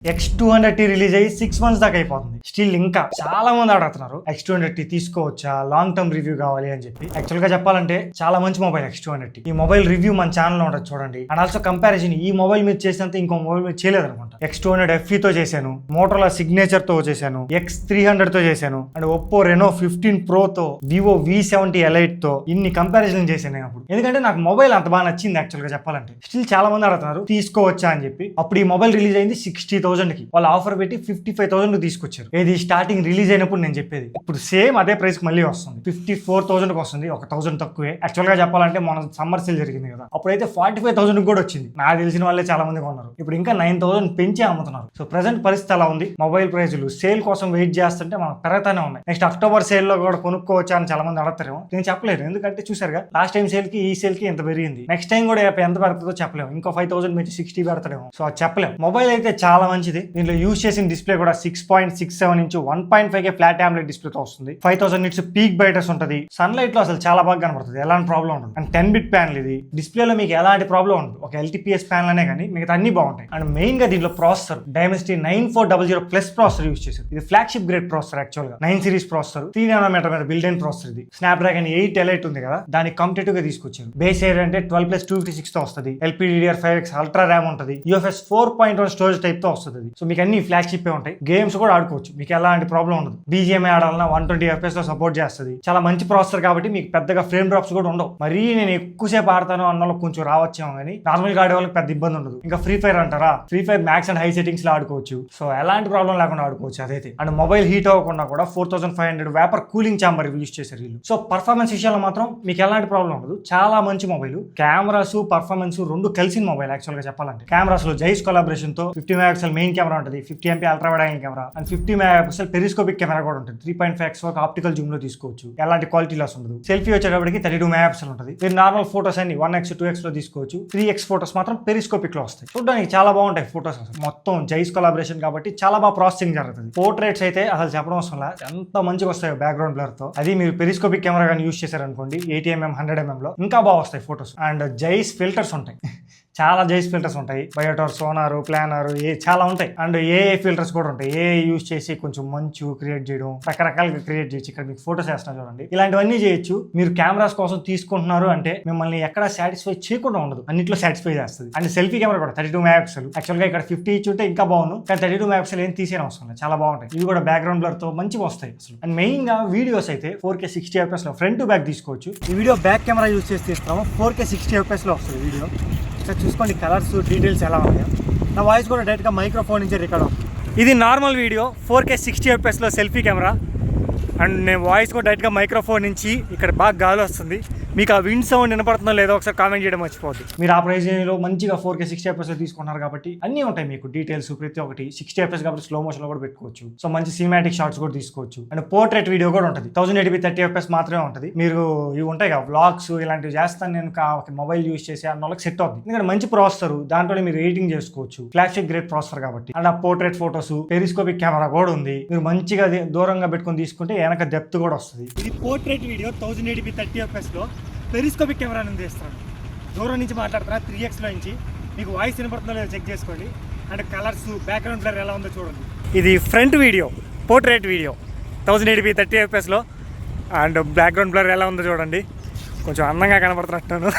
X200T release అయ్యి 6 months దాకా అయిపోతుంది. స్టిల్ ఇంకా చాలా మంది అడుగుతున్నారు X200T తీసుకోవచ్చా, లాంగ్ టర్మ్ రివ్యూ కావాలి అని చెప్పి. యాక్చువల్ గా చెప్పాలంటే చాలా మంచి మొబైల్ X200T. ఈ మొబైల్ రివ్యూ మన ఛానల్లో ఉంటుంది చూడండి. అండ్ ఆల్సో కంపారిజన్ ఈ మొబైల్ మీద చేసినంత ఇంకో మొబైల్ మీద చేయలేదు అనమాట. X200 FE తో చేశాను, మోటోరోలా సిగ్నేచర్ తో చేశాను, X300 తో చేశాను, అండ్ ఒప్పో రెనో 15 Pro తో, వివో V70 Lite తో ఇన్ని కంపారిజన్ చేశాను నేను అప్పుడు. ఎందుకంటే నాకు మొబైల్ అంత బాగా నచ్చింది యాక్చువల్ గా చెప్పాలంటే. స్టిల్ చాలా మంది అడుగుతున్నారు తీసుకోవచ్చా అని చెప్పి. అప్పుడు ఈ మొబైల్ రిలీజ్ అయింది 60,000 కి. వాళ్ళు ఆఫర్ పెట్టి 55,000 తీసుకొచ్చారు. ఇది స్టార్టింగ్ రిలీజ్ అయినప్పుడు నేను చెప్పేది. ఇప్పుడు సేమ్ అదే ప్రైస్ కి మళ్ళీ వస్తుంది, 54,000 కి వస్తుంది, 1,000 తక్కువే. యాక్చువల్ గా చెప్పాలంటే మన సమ్మర్ సేల్ జరిగింది కదా, అప్పుడైతే 45,000 కూడా వచ్చింది. నాకు తెలిసిన వాళ్ళే చాలా మంది కొన్నారు. ఇప్పుడు ఇంకా 9,000 పెంచి అమ్ముతున్నారు. సో ప్రెసెంట్ పరిస్థితి అలా ఉంది. మొబైల్ ప్రైజులు సేల్ కోసం వెయిట్ చేస్తుంటే మనం పెరుగుతానే ఉన్నాయి. నెక్స్ట్ అక్టోబర్ సేల్ లో కూడా కొనుక్కోవచ్చా అని చాలా మంది అడగతారేమో. నేను చెప్పలేను, ఎందుకంటే చూసారుగా లాస్ట్ టైం సేల్ కి ఈ సేల్ కి ఎంత పెరిగింది. నెక్స్ట్ టైం కూడా ఎంత పెడుతుందో చెప్పలేము. ఇంకో 5,000 పెంచి 60 పెడతాడేమో. సో అది చెప్పలేము. మొబైల్ అయితే చాలా మంచిది. దీంట్లో యూజ్ చేసిన డిస్ప్లే కూడా 6.67 inch 1.5K flat AMOLED display తో వస్తుంది. 5000 నిట్స్ పీక్ బ్రైట్నెస్ ఉంటుంది. సన్ లైట్ లో అసలు చాలా బాగా కనబడుతుంది, ఎలాంటి ప్రాబ్లం ఉండదు. అండ్ 10-bit ప్యానల్ ఇది. డిస్ప్లేలో మీకు ఎలాంటి ప్రాబ్లం ఉండదు. ఒక LTPS ప్యానల్ అనే కానీ మిగతా అన్ని బాగుంటాయి. అండ్ మెయిన్ గా దీంట్లో processor Dimensity 9400 plus processor use చేశారు. ఇది ఫ్లాగ్షిప్ గ్రేడ్ ప్రాసెసర్. యాక్చువల్ గా 9 సిరీస్ ప్రాసెసర్, 3 nanometer మీద బిల్డ్ అయిన ప్రాసెసర్. ఇది స్నాప్డ్రాగన్ 8 Elite ఉంది కదా, దానికి కాంపిటేటివ్ గా తీసుకొచ్చారు. బేస్ ఏరియా అంటే 12+256 తో వస్తుంది. LPDDR5X అల్ట్రా ర్యామ్ ఉంటుంది. UFS 4.1 స్టోరేజ్ టైప్ తో వస్తుంది. సో మీకు అన్ని ఫ్లాగ్షిప్ ఉంటాయి. గేమ్స్ కూడా ఆడుకోవచ్చు, మీకు ఎలాంటి ప్రాబ్లం ఉండదు. BGMI ఆడాలన్నా 120 FPS లో సపోర్ట్ చేస్తుంది. చాలా మంచి ప్రాసెసర్ కాబట్టి మీకు పెద్దగా ఫ్రేమ్ డ్రాప్స్ కూడా ఉండవు. మరీ నేను ఎక్కువసేపు ఆడతాను అన్న వాళ్ళకి కొంచెం రావచ్చేమో కానీ నార్మల్ గా ఆడే వాళ్ళకి పెద్ద ఇబ్బంది ఉండదు. ఇంకా ఫ్రీ ఫైర్ అంటారా, free fire max and high settings లో ఆడుకోవచ్చు. సో ఎలాంటి ప్రాబ్లం లేకుండా ఆడుకోవచ్చు అదైతే. అండ్ మొబైల్ హీట్ అవ్వకుండా కూడా 4500 వేపర్ కూలింగ్ ఛాంబర్ యూజ్ చేశారు వీళ్ళు. సో పర్ఫార్మెన్స్ విషయాల్లో మాత్రం మీకు ఎలాంటి ప్రాబ్లం ఉండదు. చాలా మంచి మొబైల్. కెమెరాస్ పర్ఫార్మెన్స్ రెండు కలిసిన మొబైల్ యాక్చువల్ గా చెప్పాలంటే. కెమెరాస్ లో జైస్ కొలాబరేషన్ తో 50 మెగాపిక్సెల్ మెయిన్ కెమెరా ఉంటుంది, 50 MP ultra wide angle camera, and 50 megapixel periscopic camera కూడా ఉంటుంది. 3.5x వరకు ఆప్టికల్ జూమ్ లో తీసుకోవచ్చు, ఎలాంటి క్వాలిటీ లాస్ ఉండదు. సెల్ఫీ వచ్చేటప్పటికి 32 మెగాపిక్సెల్ ఉంటుంది. మీరు నార్మల్ ఫోటోస్ అన్ని 1x 2x లో తీసుకోవచ్చు. 3x ఫోటోస్ మాత్రం పెరిస్కోపిక్ లో వస్తాయి. చూడడానికి చాలా బాగుంటాయి ఫోటోస్. మొత్తం జైస్ కొలాబరేషన్ కాబట్టి చాలా బాగా ప్రాసెసింగ్ జరుగుతుంది. పోర్ట్రేట్స్ అయితే అసలు చెప్పడం అవసరం ఎంత మంచిగా వస్తాయో బ్యాక్గ్రౌండ్ బ్లర్ తో. అది మీరు పెరిస్కోపిక్ కెమెరా కానీ యూజ్ చేశారనుకోండి 80mm 100mm లో ఇంకా బాగా వస్తాయి ఫోటోస్. అండ్ జైస్ ఫిల్టర్స్ ఉంటాయి, చాలా జైస్ ఫిల్టర్స్ ఉంటాయి. బయోటార్, సోనార్, ప్లానర్ చాలా ఉంటాయి. అండ్ ఏఏ ఫిల్టర్స్ కూడా ఉంటాయి. ఏఏ యూజ్ చేసి కొంచెం మంచు క్రియేట్ చేయడం, రకరకాలుగా క్రియేట్ చేయొచ్చు. ఇక్కడ మీకు ఫోటోస్ వేస్తున్నా చూడండి, ఇలాంటివన్నీ చేయొచ్చు. మీరు కెమెరాస్ కోసం తీసుకుంటున్నారు అంటే మిమ్మల్ని ఎక్కడ సాటిస్ఫై చేయకుండా ఉండదు, అన్నిట్లో సాటిస్ఫై చేస్తుంది. అండ్ సెల్ఫీ కెమెరా కూడా 32 మెగాపిక్సెల్. యాక్చువల్ గా ఇక్కడ 50 ఇచ్చుంటే ఇంకా బాగుంది, కానీ 32 మెగాపిక్సెల్ ఏం తీసేయడం అవసరం లేదు, చాలా బాగుంటాయి. ఇవి కూడా బ్యాక్గ్రౌండ్ బ్లర్ తో మంచిగా వస్తాయి అసలు. అండ్ మెయిన్ గా వీడియోస్ అయితే 4K 60 FPS లో ఫ్రంట్ టు బ్యాక్ తీసుకోవచ్చు. ఈ వీడియో బ్యాక్ కెమెరా యూజ్ చేసి తీస్తాము, 4K 60 FPS లో వస్తుంది వీడియో. చూసుకోండి కలర్స్ డీటెయిల్స్ ఎలా ఉన్నాయో. నా వాయిస్ కూడా డైరెక్ట్గా మైక్రోఫోన్ నుంచి రికార్డ్ అవుతుంది. ఇది నార్మల్ వీడియో 4K 60 FPS లో సెల్ఫీ కెమెరా. అండ్ నేను వాయిస్ కూడా డైరెక్ట్గా మైక్రోఫోన్ నుంచి. ఇక్కడ బాగా గాలి వస్తుంది, మీకు ఆ విండ్ సౌండ్ వినపడుతుందో లేదో ఒకసారి కామెంట్ చేయడం మర్చిపోద్ది. మీరు ఆ ప్రైజ్లో మంచిగా 4K 60 FPS లో తీసుకున్నారు కాబట్టి అన్నీ ఉంటాయి మీకు డీటెయిల్స్ ప్రతి ఒక్కటి. 60 FPS కాబట్టి స్లో మోషన్ లో కూడా పెట్టుకోవచ్చు. సో మంచి సినిమాటిక్ షాట్స్ కూడా తీసుకోవచ్చు. అండ్ పోర్ట్రేట్ వీడియో కూడా ఉంటుంది. 1080p 30 FPS మాత్రమే ఉంటుంది. మీరు ఇవి ఉంటాయి కదా వ్లాగ్స్ ఇలాంటివి చేస్తాను నేను మొబైల్ యూజ్ చేసి అన్న వాళ్ళకి సెట్ అవుతుంది. ఎందుకంటే మంచి ప్రాసెసర్, దాంట్లో మీరు ఎడిటింగ్ చేసుకోవచ్చు. ఫ్లాగ్షిప్ గ్రేడ్ ప్రాసెసర్ కాబట్టి. అండ్ ఆ పోర్ట్రేట్ ఫోటోస్, పెరిస్కోపిక్ కెమెరా కూడా ఉంది. మీరు మంచిగా దూరంగా పెట్టుకొని తీసుకుంటే వెనక డెప్త్ కూడా వస్తుంది. ఇది పోర్ట్రేట్ వీడియో 1080p 30 FPS లో పెరిస్కోపిక్ కెమెరా నుండి తీస్తున్నాను. దూరం నుంచి మాట్లాడుతున్నా 3x లో నుంచి. మీకు వాయిస్ వినపడుతుందో లేదో చెక్ చేసుకోండి. అండ్ కలర్స్, బ్యాక్గ్రౌండ్ బ్లర్ ఎలా ఉందో చూడండి. ఇది front video, portrait video 1080p 30 FPS లో. అండ్ బ్యాక్గ్రౌండ్ బ్లర్ ఎలా ఉందో చూడండి, కొంచెం అందంగా కనబడుతున్నట్టును.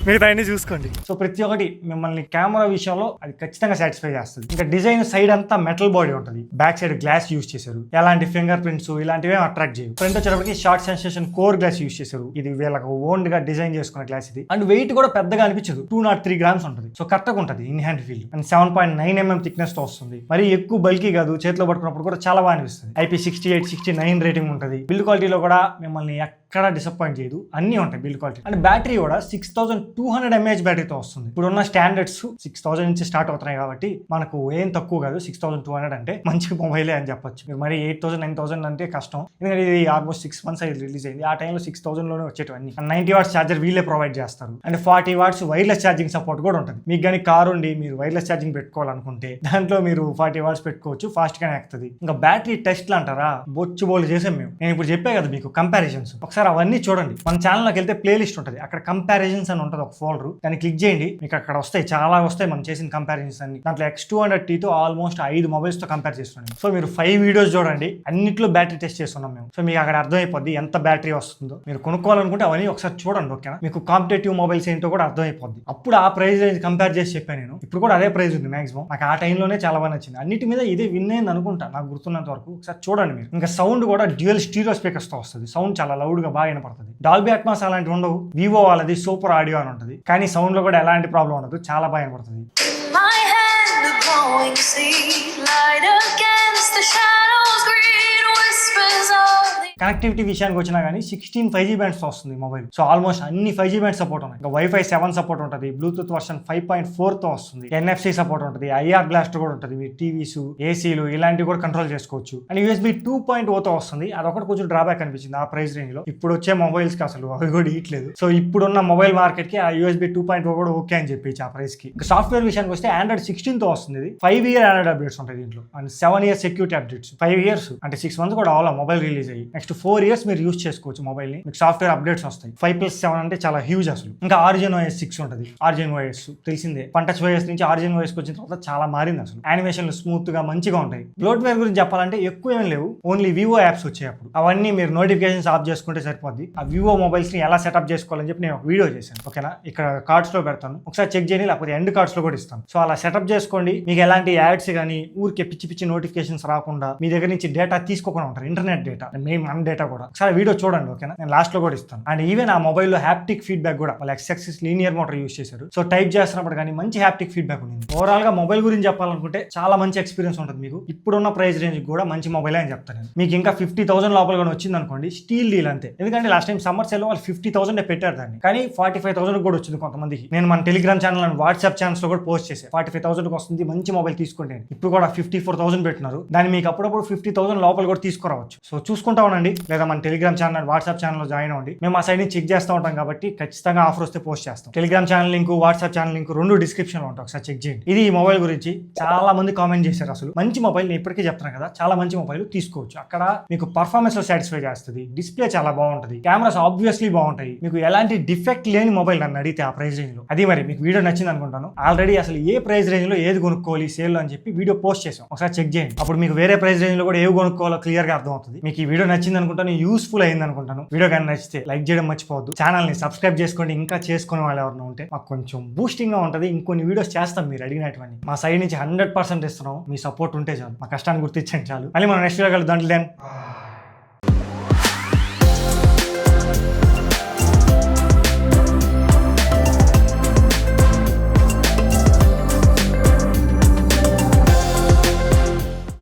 మిగతా అన్ని చూసుకోండి. సో ప్రతి ఒక్కటి మిమ్మల్ని కెమెరా విషయంలో అది ఖచ్చితంగా సాటిస్ఫై చేస్తుంది. ఇంకా డిజైన్ సైడ్ అంతా మెటల్ బాడీ ఉంటుంది, బ్యాక్ సైడ్ గ్లాస్ యూజ్ చేశారు. ఎలాంటి ఫింగర్ ప్రింట్స్ ఇలాంటివి అట్రాక్ట్ చేయవు. ఫ్రంట్ వచ్చేటప్పటికి short sensation core glass use చేశారు. ఇది వీళ్ళకి ఓన్ గా డిజైన్ చేసుకున్న గ్లాస్ ఇది. అండ్ వెయిట్ కూడా పెద్దగా అనిపించదు, 203 grams ఉంటుంది. సో కరెక్ట్గా ఉంటుంది in hand feel. And 7.9mm thickness తో వస్తుంది. మరి ఎక్కువ బల్కీ కాదు, చేతిలో పట్టుకున్నప్పుడు కూడా చాలా బాగా అనిపిస్తుంది. IP68, 69 రేటింగ్ ఉంటుంది. బిల్డ్ క్వాలిటీలో కూడా మిమ్మల్ని ఎక్కడ డిసప్పాయింట్ చేయదు, అన్ని ఉంటాయి బిల్డ్ క్వాలిటీ. అండ్ బ్యాటరీ కూడా 6200 mAh బ్యాటరీతో వస్తుంది. ఇప్పుడున్న స్టాండర్డ్స్ 6000 నుంచి స్టార్ట్ అవుతున్నాయి కాబట్టి మనకు ఏం తక్కువ కాదు. 6200 అంటే మంచి మొబైలే అని చెప్పొచ్చు. మీరు మరి 8000, 9000 అంటే కష్టం, ఎందుకంటే ఇది ఆల్మోస్ట్ 6 months అయ్యి రిలీజ్ అయింది. ఆ టైంలో 6000 లోనే వచ్చేటివన్నీ. 90 watts ఛార్జర్ వీళ్ళే ప్రొవైడ్ చేస్తారు. And 40 watts wireless charging support కూడా ఉంటుంది. మీకు కానీ కార్ ఉండి మీరు వైర్లెస్ ఛార్జింగ్ పెట్టుకోవాలనుకుంటే దాంట్లో మీరు 40 watts పెట్టుకోవచ్చు, ఫాస్ట్ గానే ఎక్కుతుంది. ఇంకా బ్యాటరీ టెస్ట్లు అంటారా, బొచ్చు బోల్ చేసాం మేము. నేను ఇప్పుడు చెప్పే కదా మీకు కంపారిజన్స్. ఒకసారి ఒకసారి అవన్నీ చూడండి. మన ఛానల్లోకి వెళ్తే ప్లేలిస్ట్ ఉంటుంది, అక్కడ కంపారిజన్స్ అని ఉంటుంది ఒక ఫోల్డర్, దాన్ని క్లిక్ చేయండి. మీకు అక్కడ వస్తాయి, చాలా వస్తాయి మనం చేసిన కంపారిజన్స్ అన్ని. దాంట్లో X200T తో ఆల్మోస్ట్ 5 మొబైల్స్ తో కంపేర్ చేస్తున్నాం. సో మీరు 5 వీడియోస్ చూడండి, అన్నిట్లో బ్యాటరీ టెస్ట్ చేస్తున్నాం మేము. సో మీకు అక్కడ అర్థమైపోద్ది ఎంత బ్యాటరీ వస్తుందో. మీరు కొనుక్కోవాలనుకుంటే అవన్నీ ఒకసారి చూడండి, ఓకేనా? మీకు కాంపిటేటివ్ మొబైల్స్ ఏంటో కూడా అర్థమైపోద్ది. అప్పుడు ఆ ప్రైస్ రేంజ్ కంపేర్ చేసి చెప్పాను నేను. ఇప్పుడు కూడా అదే ప్రైస్ ఉంది మాక్సిమం. నాకు ఆ టైంలోనే చాలా బాగా నచ్చింది. అన్నిటి మీద ఇదే విన్ అయింది అనుకుంటా నాకు గుర్తున్నంత వరకు. ఒకసారి చూడండి మీరు. ఇంకా సౌండ్ కూడా డ్యూయల్ స్టీరియో స్పీకర్స్ తో వస్తుంది. సౌండ్ చాలా లౌడ్ గా బాగా వినపడుతుంది. డాల్బీ అట్మాస్ అలాంటివి ఉండవు. వివో వాళ్ళది సూపర్ ఆడియో అని ఉంటుంది, కానీ సౌండ్ లో కూడా ఎలాంటి ప్రాబ్లం ఉండదు, చాలా బాగా వినపడుతుంది. కనెక్టివిటీ విషయానికి వచ్చినా కానీ 16 5G బ్యాండ్స్ వస్తుంది మొబైల్. సో ఆల్మోస్ట్ అన్ని 5G బ్యాండ్స్ సపోర్ట్ ఉన్నాయి. ఇంకా వైఫై 7 సపోర్ట్ ఉంటుంది, బ్లూటూత్ వర్షన్ 5.4 తో వస్తుంది, NFC సపోర్ట్ ఉంటుంది, IR బ్లాస్టర్ కూడా ఉంటుంది, మీ టీవీస్ ఏసీలు ఇలాంటివి కూడా కంట్రోల్ చేసుకోవచ్చు. అండ్ USB 2.0 తో వస్తుంది. అదొకటి కొంచెం డ్రాబ్యాక్ అనిపించింది ఆ ప్రైస్ రేంజ్ లో. ఇప్పుడు వచ్చే మొబైల్స్ కి అసలు అవి కూడా ఇట్లేదు. సో ఇప్పుడున్న మొబైల్ మార్కెట్ కి ఆ USB 2.0 కూడా ఓకే అని చెప్పి ఆ ప్రైస్ కి. ఇంకా సాఫ్ట్వేర్ విషయానికి వస్తే Android 16 తో వస్తుంది. 5 year Android అప్డేట్స్ ఉంటాయి దీంట్లో, and 7 years security updates. 5 years అంటే 6 months కూడా అవ్వాలి మొబైల్ రిలీజ్ అయ్యి. నెక్స్ట్ 4 years మీరు యూస్ చేసుకోవచ్చు మొబైల్ ని. మీకు సాఫ్ట్వేర్ అప్డేట్స్ వస్తాయి. 5+7 అంటే చాలా హ్యూజ్ అసలు. ఇంకా Origin OS 6 ఉంటుంది. Origin OS తెలిసిందే, టచ్ OS నుంచి Origin OS వచ్చిన తర్వాత చాలా మారింది అసలు. యానిమేషన్లు స్మూత్ గా మంచిగా ఉంటాయి. బ్లోట్వేర్ గురించి చెప్పాలంటే ఎక్కువ ఏం లేవు, ఓన్లీ వివో యాప్స్ వచ్చాయి అప్పుడు. అవన్నీ మీరు నోటిఫికేషన్స్ ఆఫ్ చేసుకుంటే సరిపోద్ది. ఆ వివో మొబైల్స్ ని ఎలా సెటప్ చేసుకోవాలని చెప్పి నేను ఒక వీడియో చేశాను, ఓకేనా? ఇక్కడ కార్డ్స్ లో పెడతాను, ఒకసారి చెక్ చేయండి, లేకపోతే ఎండ్ కార్డ్స్ లో కూడా ఇస్తాను. సో అలా సెటప్ చేసుకోండి. మీకు ఎలాంటి యాడ్స్ కానీ ఊరికే పిచ్చి పిచ్చి నోటిఫికేషన్స్ రాకుండా, మీ దగ్గర నుంచి డేటా తీసుకోకుండా ఉంటారు, ఇంటర్నెట్ డేటా, మెయిన్ మన డేటా కూడా. ఒకసారి వీడియో చూడండి, ఓకేనా? నేను లాస్ట్ లో కూడా ఇస్తాను. అండ్ ఈవెన్ ఆ మొబైల్లో హ్యాప్టిక్ ఫీడ్బ్యాక్ కూడా వాళ్ళు X-axis లీనియర్ మోటార్ యూస్ చేశారు. సో టైప్ చేస్తున్నప్పుడు కానీ మంచి హ్యాప్టిక్ ఫీడ్బ్యాక్ ఉంది. ఓవరాల్ గా మొబైల్ గురించి చెప్పాలనుకుంటే చాలా మంచి ఎక్స్పీరియన్స్ ఉంటుంది మీకు. ఇప్పుడున్న ప్రైస్ రేంజ్ కూడా మంచి మొబైల్ అని చెప్తాను నేను. మీకు ఇంకా 50,000 లోపల కూడా వచ్చింది అనుకోండి, స్టీల్ డీల్ అంతే. ఎందుకంటే లాస్ట్ టైం సమ్మర్ సేల్ లో వాళ్ళు 50,000 పెట్టారు దాన్ని, కానీ 45,000 కూడా వచ్చింది కొంతమందికి. నేను మన Telegram channel and WhatsApp channels లో కూడా పోస్ట్ చేశాను, 45,000 వస్తుంది మంచి మొబైల్ తీసుకుంటే. ఇప్పుడు కూడా 54,000 పెట్టినారు. దాన్ని మీకు అప్పుడప్పుడు 50,000 లోపల కూడా తీసుకురావచ్చు. సో చూసుకుంటా ఉండండి, లేదా మన Telegram channel and WhatsApp channel లో జాయిన్ అవ్వండి. మేము ఆ సైడ్ నుంచి చెక్ చేస్తూ ఉంటాం కాబట్టి ఖచ్చితంగా ఆఫర్ వస్తే పోస్ట్ చేస్తాం. Telegram channel link, WhatsApp channel link రెండు డిస్క్రిప్షన్ లో ఉంటాయి, ఒకసారి చెక్ చేయండి. ఇది ఈ మొబైల్ గురించి చాలా మంది కామెంట్ చేశారు. అసలు మంచి మొబైల్, నేను ఇప్పటికే చెప్తున్నాను కదా, చాలా మంచి మొబైల్ తీసుకోవచ్చు. అక్కడ మీకు పర్ఫార్మెన్స్ లో సాటిస్ఫై చేస్తుంది, డిస్ప్లే చాలా బాగుంటుంది, కెమెరాస్ ఆబ్వియస్లీ బాగుంటాయి. మీకు ఎలాంటి డిఫెక్ట్ లేని మొబైల్ నన్ను అడిగితే ఆ ప్రైస్ రేంజ్ లో. అది మరి మీకు వీడియో నచ్చింది అనుకుంటాను. ఆల్రెడీ అసలు ఏ ప్రైస్ రేంజ్ లో ఏది కొనుక్కోవాలి సేల్ అని చెప్పి వీడియో పోస్ట్ చేసాం, ఒకసారి చెక్ చేయండి. అప్పుడు మీకు వేరే ప్రైస్ రేంజ్ లో కూడా ఏవి కొనుక్కోవాలో క్లియర్ గా అర్థం అవుతుంది. మీకు ఈ వీడియో నచ్చింది అనుకుంటాను, యూస్ఫుల్ అయింది అనుకుంటాను. వీడియో కానీ నచ్చితే లైక్ చేయడం మర్చిపోవద్దు. ఛానల్ ని సబ్స్క్రైబ్ చేసుకోండి. ఇంకా చేసుకునే వాళ్ళు ఎవరైనా ఉంటే మాకు కొంచెం బూస్టింగ్ గా ఉంటుంది. ఇంకొన్ని వీడియోస్ చేస్తాం మీరు అడిగినటువంటి. మా సైడ్ నుంచి 100% ఇస్తున్నాం. మీ సపోర్ట్ ఉంటే చాలు, మా కష్టాన్ని గుర్తించండి చాలు. మళ్ళీ మనం నెక్స్ట్ వీడియో కలుద్దాం.